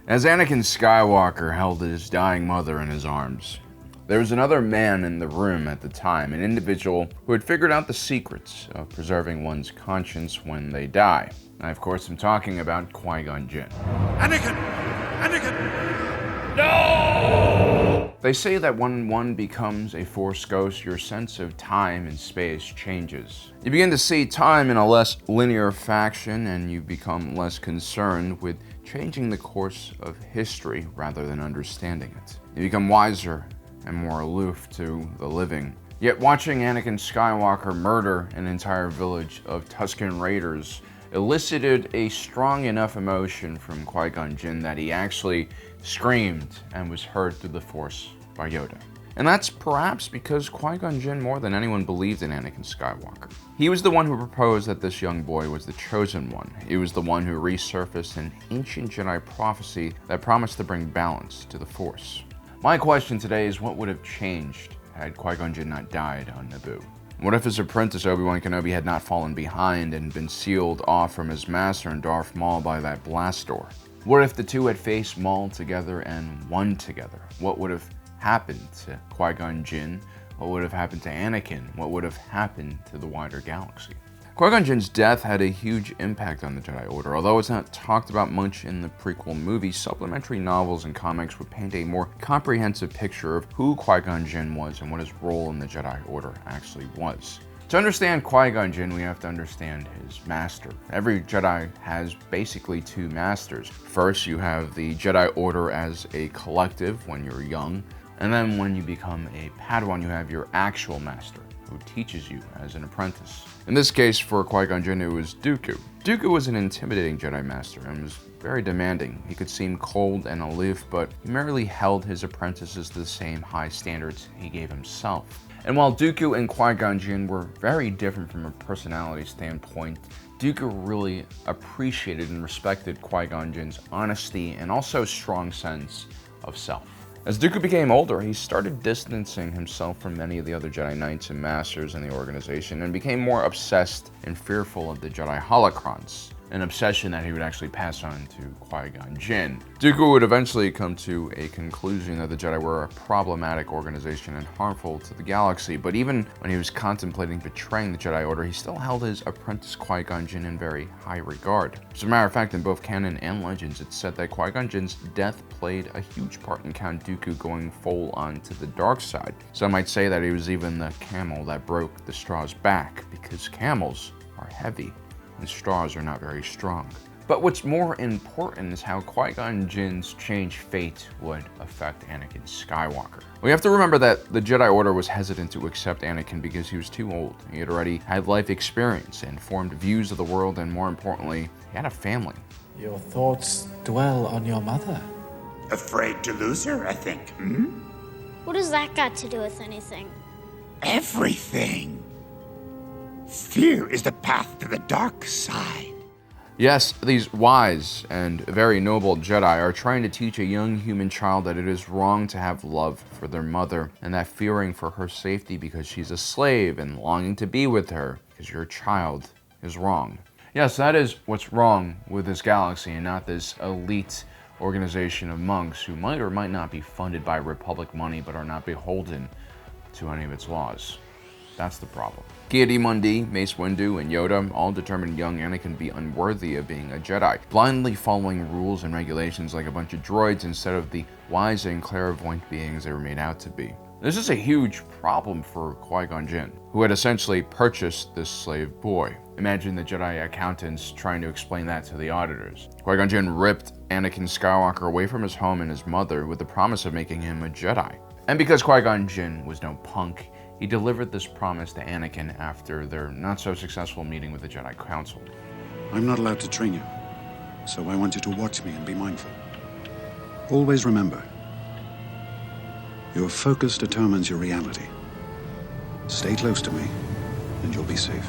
As Anakin Skywalker held his dying mother in his arms, there was another man in the room at the time, an individual who had figured out the secrets of preserving one's conscience when they die. I, of course, am talking about Qui Gon Jinn. Anakin! Anakin! No! They say that when one becomes a Force ghost, your sense of time and space changes. You begin to see time in a less linear fashion, and you become less concerned with changing the course of history rather than understanding it. You become wiser and more aloof to the living. Yet watching Anakin Skywalker murder an entire village of Tusken Raiders elicited a strong enough emotion from Qui Gon Jinn that he actually screamed and was heard through the Force by Yoda. And that's perhaps because Qui Gon Jinn more than anyone believed in Anakin Skywalker. He was the one who proposed that this young boy was the chosen one. He was the one who resurfaced an ancient Jedi prophecy that promised to bring balance to the Force. My question today is, what would have changed had Qui Gon Jinn not died on Naboo? What if his apprentice Obi-Wan Kenobi had not fallen behind and been sealed off from his master and Darth Maul by that blast door? What if the two had faced Maul together and won together? What would have happened to Qui Gon Jinn? What would have happened to Anakin? What would have happened to the wider galaxy? Qui Gon Jinn's death had a huge impact on the Jedi Order. Although it's not talked about much in the prequel movies, supplementary novels and comics would paint a more comprehensive picture of who Qui Gon Jinn was and what his role in the Jedi Order actually was. To understand Qui Gon Jinn, we have to understand his master. Every Jedi has basically two masters. First, you have the Jedi Order as a collective when you're young, and then when you become a Padawan, you have your actual master, who teaches you as an apprentice. In this case, for Qui Gon Jinn, it was Dooku. Dooku was an intimidating Jedi Master and was very demanding. He could seem cold and aloof, but he merely held his apprentices to the same high standards he gave himself. And while Dooku and Qui Gon Jinn were very different from a personality standpoint, Dooku really appreciated and respected Qui Gon Jinn's honesty and also strong sense of self. As Dooku became older, he started distancing himself from many of the other Jedi Knights and Masters in the organization and became more obsessed and fearful of the Jedi holocrons, an obsession that he would actually pass on to Qui-Gon Jinn. Dooku would eventually come to a conclusion that the Jedi were a problematic organization and harmful to the galaxy, but even when he was contemplating betraying the Jedi Order, he still held his apprentice Qui-Gon Jinn in very high regard. As a matter of fact, in both canon and legends, it's said that Qui-Gon Jinn's death played a huge part in Count Dooku going full on to the dark side. Some might say that he was even the camel that broke the straw's back, because camels are heavy and straws are not very strong. But what's more important is how Qui-Gon Jinn's changed fate would affect Anakin Skywalker. We have to remember that the Jedi Order was hesitant to accept Anakin because he was too old. He had already had life experience and formed views of the world, and more importantly, he had a family. Your thoughts dwell on your mother. Afraid to lose her, I think. What has that got to do with anything? Everything. Fear is the path to the dark side. Yes, these wise and very noble Jedi are trying to teach a young human child that it is wrong to have love for their mother, and that fearing for her safety because she's a slave and longing to be with her because you're a child is wrong. Yes, that is what's wrong with this galaxy, and not this elite organization of monks who might or might not be funded by Republic money but are not beholden to any of its laws. That's the problem. Ki-Adi-Mundi, Mace Windu, and Yoda all determined young Anakin to be unworthy of being a Jedi, blindly following rules and regulations like a bunch of droids instead of the wise and clairvoyant beings they were made out to be. This is a huge problem for Qui-Gon Jinn, who had essentially purchased this slave boy. Imagine the Jedi accountants trying to explain that to the auditors. Qui-Gon Jinn ripped Anakin Skywalker away from his home and his mother with the promise of making him a Jedi. And because Qui-Gon Jinn was no punk, he delivered this promise to Anakin after their not-so-successful meeting with the Jedi Council. I'm not allowed to train you, so I want you to watch me and be mindful. Always remember, your focus determines your reality. Stay close to me, and you'll be safe.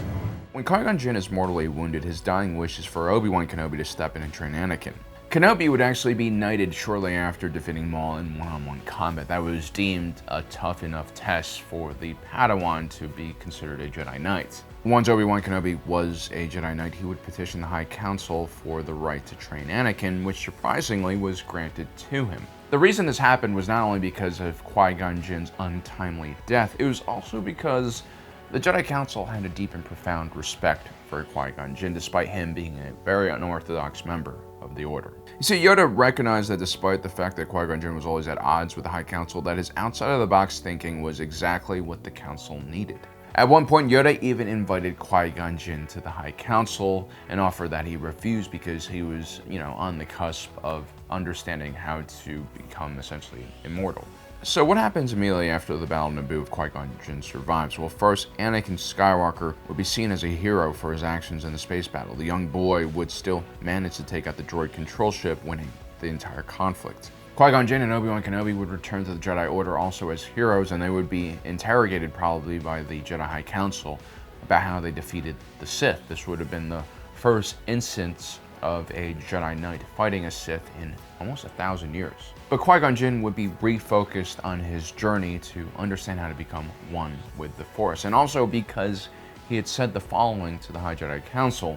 When Qui-Gon Jinn is mortally wounded, his dying wish is for Obi-Wan Kenobi to step in and train Anakin. Kenobi would actually be knighted shortly after defeating Maul in one-on-one combat. That was deemed a tough enough test for the Padawan to be considered a Jedi Knight. Once Obi-Wan Kenobi was a Jedi Knight, he would petition the High Council for the right to train Anakin, which surprisingly was granted to him. The reason this happened was not only because of Qui Gon Jinn's untimely death, it was also because the Jedi Council had a deep and profound respect for Qui Gon Jinn, despite him being a very unorthodox member of the Order. You see, Yoda recognized that despite the fact that Qui Gon Jinn was always at odds with the High Council, that his outside-of-the-box thinking was exactly what the Council needed. At one point, Yoda even invited Qui Gon Jinn to the High Council, an offer that he refused because he was, on the cusp of understanding how to become essentially immortal. So what happens immediately after the Battle of Naboo if Qui-Gon Jinn survives? Well, first, Anakin Skywalker would be seen as a hero for his actions in the space battle. The young boy would still manage to take out the droid control ship, winning the entire conflict. Qui-Gon Jinn and Obi-Wan Kenobi would return to the Jedi Order also as heroes, and they would be interrogated probably by the Jedi High Council about how they defeated the Sith. This would have been the first instance of a Jedi Knight fighting a Sith in almost 1,000 years. But Qui-Gon Jinn would be refocused on his journey to understand how to become one with the Force, and also because he had said the following to the High Jedi Council.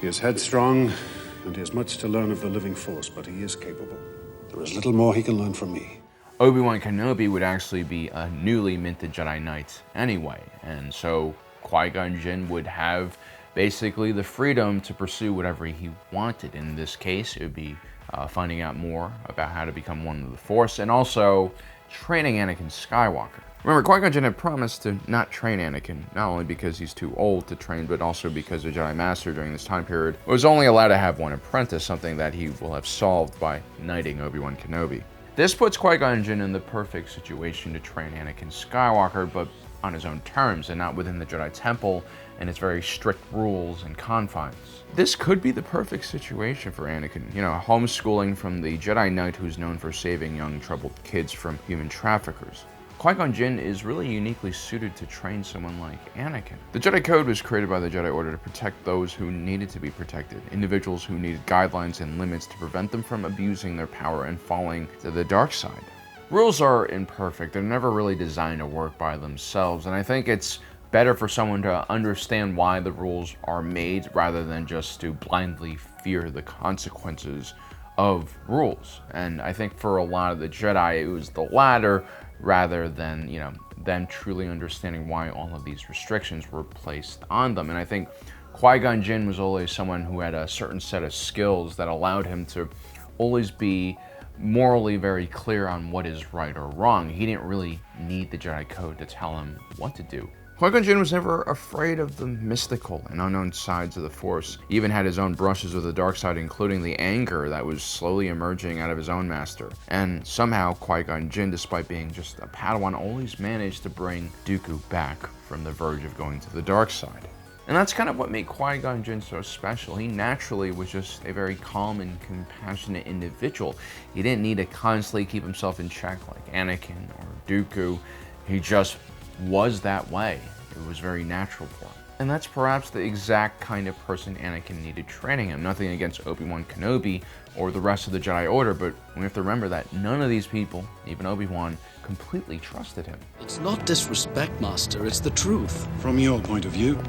He is headstrong, and he has much to learn of the living Force, but he is capable. There is little more he can learn from me. Obi-Wan Kenobi would actually be a newly minted Jedi Knight anyway, and so Qui-Gon Jinn would have basically the freedom to pursue whatever he wanted. In this case, it would be finding out more about how to become one with the Force, and also training Anakin Skywalker. Remember, Qui-Gon Jinn had promised to not train Anakin, not only because he's too old to train, but also because the Jedi Master during this time period was only allowed to have one apprentice, something that he will have solved by knighting Obi-Wan Kenobi. This puts Qui-Gon Jinn in the perfect situation to train Anakin Skywalker, but on his own terms and not within the Jedi Temple and its very strict rules and confines. This could be the perfect situation for Anakin, homeschooling from the Jedi Knight who's known for saving young troubled kids from human traffickers. Qui-Gon Jinn is really uniquely suited to train someone like Anakin. The Jedi Code was created by the Jedi Order to protect those who needed to be protected, individuals who needed guidelines and limits to prevent them from abusing their power and falling to the dark side. Rules are imperfect, they're never really designed to work by themselves, and I think it's better for someone to understand why the rules are made rather than just to blindly fear the consequences of rules. And I think for a lot of the Jedi, it was the latter rather than, them truly understanding why all of these restrictions were placed on them. And I think Qui-Gon Jinn was always someone who had a certain set of skills that allowed him to always be morally very clear on what is right or wrong. He didn't really need the Jedi Code to tell him what to do. Qui-Gon Jinn was never afraid of the mystical and unknown sides of the Force. He even had his own brushes with the dark side, including the anger that was slowly emerging out of his own master. And somehow, Qui-Gon Jinn, despite being just a Padawan, always managed to bring Dooku back from the verge of going to the dark side. And that's kind of what made Qui-Gon Jinn so special. He naturally was just a very calm and compassionate individual. He didn't need to constantly keep himself in check like Anakin or Dooku. He just was that way. It was very natural for him. And that's perhaps the exact kind of person Anakin needed training him. Nothing against Obi-Wan Kenobi or the rest of the Jedi Order, but we have to remember that none of these people, even Obi-Wan, completely trusted him. It's not disrespect, Master, it's the truth. From your point of view,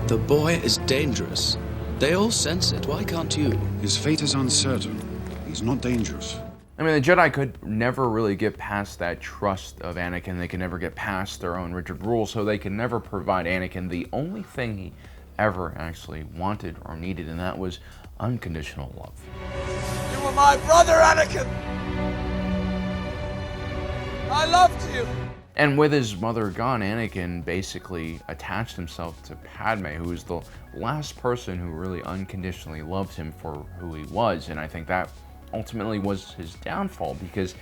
The boy is dangerous. They all sense it, why can't you? his fate is uncertain. He's not dangerous. I mean, the Jedi could never really get past that trust of Anakin. They could never get past their own rigid rules, so they could never provide Anakin the only thing he ever actually wanted or needed, and that was unconditional love. You were my brother, Anakin! I loved you! And with his mother gone, Anakin basically attached himself to Padme, who was the last person who really unconditionally loved him for who he was, and I think that ultimately was his downfall because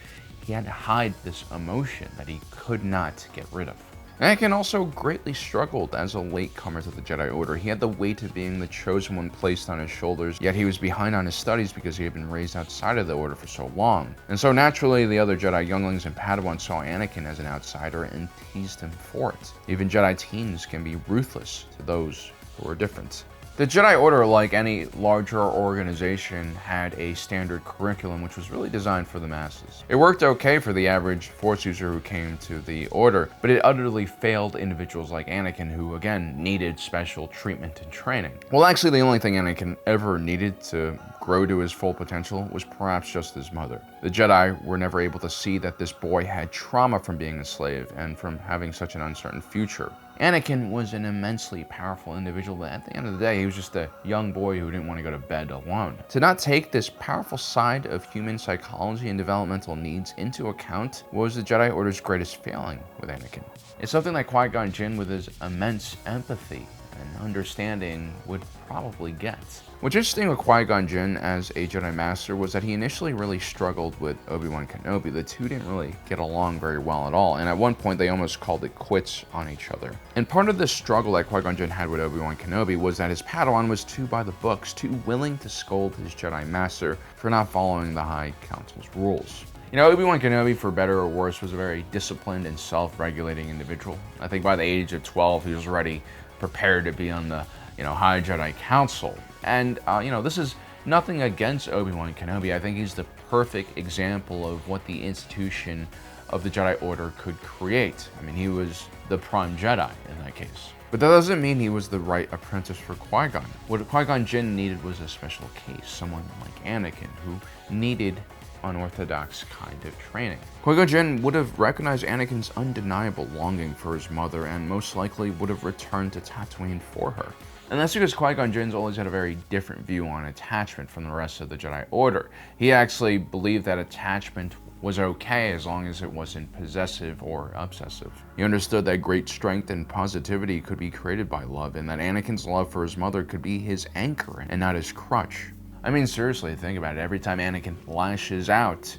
he had to hide this emotion that he could not get rid of. Anakin also greatly struggled as a latecomer to the Jedi Order. He had the weight of being the chosen one placed on his shoulders, yet he was behind on his studies because he had been raised outside of the Order for so long. And so naturally, the other Jedi younglings and Padawans saw Anakin as an outsider and teased him for it. Even Jedi teens can be ruthless to those who are different. The Jedi Order, like any larger organization, had a standard curriculum which was really designed for the masses. It worked okay for the average Force user who came to the Order, but it utterly failed individuals like Anakin, who again needed special treatment and training. Well, actually the only thing Anakin ever needed to grow to his full potential was perhaps just his mother. The Jedi were never able to see that this boy had trauma from being a slave and from having such an uncertain future. Anakin was an immensely powerful individual, but at the end of the day, he was just a young boy who didn't want to go to bed alone. To not take this powerful side of human psychology and developmental needs into account was the Jedi Order's greatest failing with Anakin. It's something that Qui Gon Jinn, with his immense empathy and understanding, would probably get. What's interesting with Qui Gon Jinn as a Jedi Master was that he initially really struggled with Obi-Wan Kenobi. The two didn't really get along very well at all, and at one point they almost called it quits on each other. And part of the struggle that Qui Gon Jinn had with Obi-Wan Kenobi was that his Padawan was too by the books, too willing to scold his Jedi Master for not following the High Council's rules. You know, Obi-Wan Kenobi, for better or worse, was a very disciplined and self-regulating individual. I think by the age of 12, he was already prepared to be on the, High Jedi Council. And, this is nothing against Obi-Wan Kenobi. I think he's the perfect example of what the institution of the Jedi Order could create. I mean, he was the prime Jedi in that case. But that doesn't mean he was the right apprentice for Qui-Gon. What Qui-Gon Jinn needed was a special case, someone like Anakin, who needed unorthodox kind of training. Qui-Gon Jinn would have recognized Anakin's undeniable longing for his mother and most likely would have returned to Tatooine for her. And that's because Qui-Gon Jinn's always had a very different view on attachment from the rest of the Jedi Order. He actually believed that attachment was okay as long as it wasn't possessive or obsessive. He understood that great strength and positivity could be created by love, and that Anakin's love for his mother could be his anchor and not his crutch. I mean, seriously, think about it. Every time Anakin lashes out,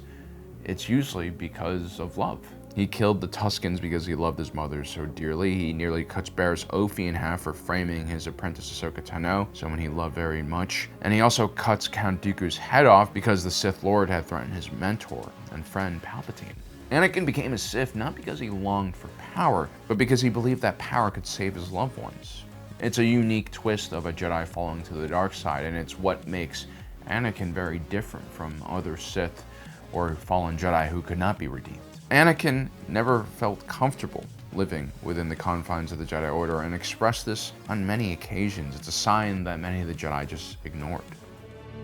it's usually because of love. He killed the Tuskens because he loved his mother so dearly. He nearly cuts Barriss Offee in half for framing his apprentice Ahsoka Tano, someone he loved very much. And he also cuts Count Dooku's head off because the Sith Lord had threatened his mentor and friend Palpatine. Anakin became a Sith not because he longed for power, but because he believed that power could save his loved ones. It's a unique twist of a Jedi falling to the dark side, and it's what makes Anakin very different from other Sith or fallen Jedi who could not be redeemed. Anakin never felt comfortable living within the confines of the Jedi Order and expressed this on many occasions. It's a sign that many of the Jedi just ignored.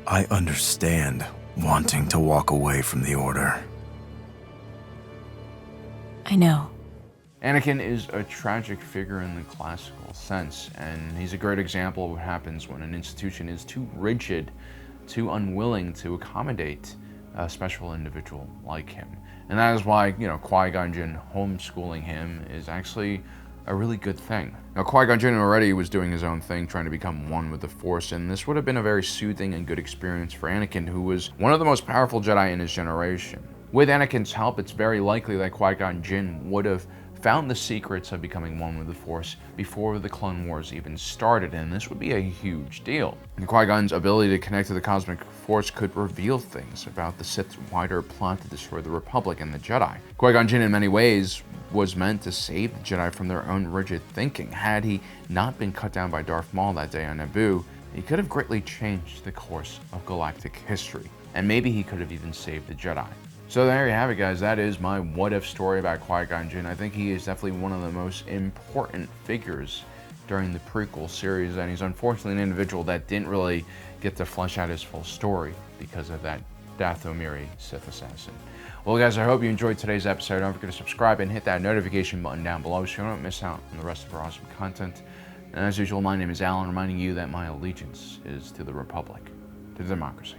I understand wanting to walk away from the Order. I know. Anakin is a tragic figure in the classical sense, and he's a great example of what happens when an institution is too rigid, too unwilling to accommodate a special individual like him. And that is why, Qui-Gon Jinn homeschooling him is actually a really good thing. Now, Qui-Gon Jinn already was doing his own thing, trying to become one with the Force, and this would have been a very soothing and good experience for Anakin, who was one of the most powerful Jedi in his generation. With Anakin's help, it's very likely that Qui-Gon Jinn would have found the secrets of becoming one with the Force before the Clone Wars even started, and this would be a huge deal. And Qui-Gon's ability to connect to the cosmic force could reveal things about the Sith's wider plot to destroy the Republic and the Jedi. Qui-Gon Jinn, in many ways, was meant to save the Jedi from their own rigid thinking. Had he not been cut down by Darth Maul that day on Naboo, he could have greatly changed the course of galactic history, and maybe he could have even saved the Jedi. So there you have it, guys. That is my what-if story about Qui-Gon Jinn. I think he is definitely one of the most important figures during the prequel series, and he's unfortunately an individual that didn't really get to flesh out his full story because of that Dathomiri Sith assassin. Well, guys, I hope you enjoyed today's episode. Don't forget to subscribe and hit that notification button down below so you don't miss out on the rest of our awesome content. And as usual, my name is Alan, reminding you that my allegiance is to the Republic, to democracy.